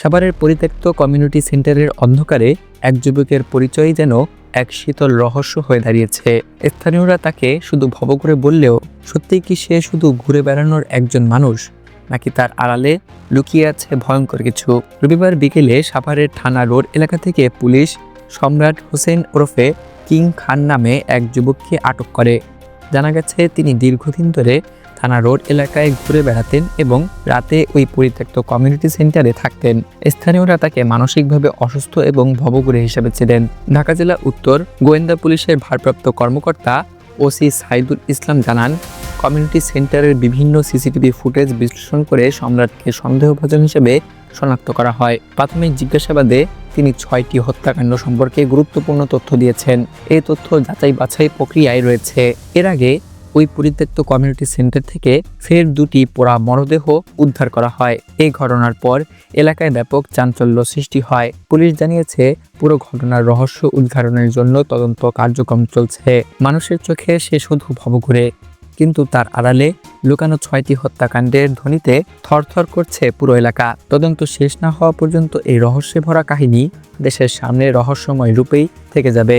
সাভারের পরিত্যক্ত কমিউনিটি সেন্টারের অন্ধকারে এক যুবকের পরিচয় যেন এক শীতল রহস্য হয়ে দাঁড়িয়েছে। স্থানীয়রা তাকে শুধু ভব করে বললেও সত্যিই কি সে শুধু ঘুরে বেড়ানোর একজন মানুষ, নাকি তার আড়ালে লুকিয়ে আছে ভয়ঙ্কর কিছু? রবিবার বিকেলে সাভারের থানা রোড এলাকা থেকে পুলিশ সম্রাট হোসেন ওরফে কিং খান নামে এক যুবককে আটক করে। জানা গেছে তিনি দীর্ঘদিন ধরে থানা রোড এলাকায় ঘুরে বেড়াতেন এবং রাতে ওই পরিত্যক্ত কমিউনিটি সেন্টারে থাকতেন। স্থানীয়রা তাকে মানসিকভাবে অসুস্থ এবং ভবঘুরে হিসেবে ছিলেন। ঢাকা জেলা উত্তর গোয়েন্দা পুলিশের ভারপ্রাপ্ত কর্মকর্তা ওসি সাইদুল ইসলাম জানান, কমিউনিটি সেন্টারের বিভিন্ন সিসিটিভি ফুটেজ বিশ্লেষণ করে সম্রাটকে সন্দেহভাজন হিসেবে শনাক্ত করা হয়। প্রাথমিক জিজ্ঞাসাবাদে তিনি 6টি হত্যাকাণ্ড সম্পর্কে গুরুত্বপূর্ণ তথ্য দিয়েছেন। এই তথ্য যাচাই বাছাই প্রক্রিয়ায় রয়েছে। এর আগে ওই পরিত্যক্ত কমিউনিটি সেন্টার থেকে ফের 2টি পোড়া মরদেহ উদ্ধার করা হয়। এই ঘটনার পর এলাকায় ব্যাপক চাঞ্চল্য সৃষ্টি হয়। পুলিশ জানিয়েছে, পুরো ঘটনার রহস্য উদ্ঘাটনের জন্য তদন্ত কার্যক্রম চলছে। মানুষের চোখে সে শুধু ভবঘুরে, কিন্তু তার আড়ালে লুকানো 6টি হত্যাকাণ্ডের ধ্বনিতে থরথর করছে পুরো এলাকা। তদন্ত শেষ না হওয়া পর্যন্ত এই রহস্যে ভরা কাহিনী দেশের সামনে রহস্যময় রূপেই থেকে যাবে।